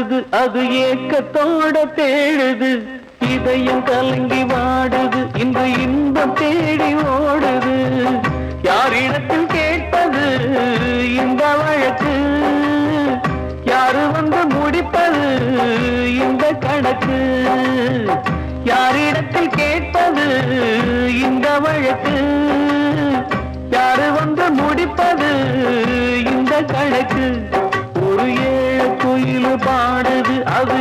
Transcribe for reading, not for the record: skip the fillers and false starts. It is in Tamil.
பாடுது அது ஏக்கத்தோட தேடுது இதயம் கலங்கி வாடுது இந்த இன்பம் தேடி ஓடுது யாரிடத்தில் கேட்பது இந்த வழக்கு யாரு வந்து முடிப்பது இந்த கணக்கு யாரிடத்தில் கேட்பது இந்த வழக்கு யாரு வந்து முடிப்பது இந்த கணக்கு ஒரு ஏழு குயில் பாடுது அது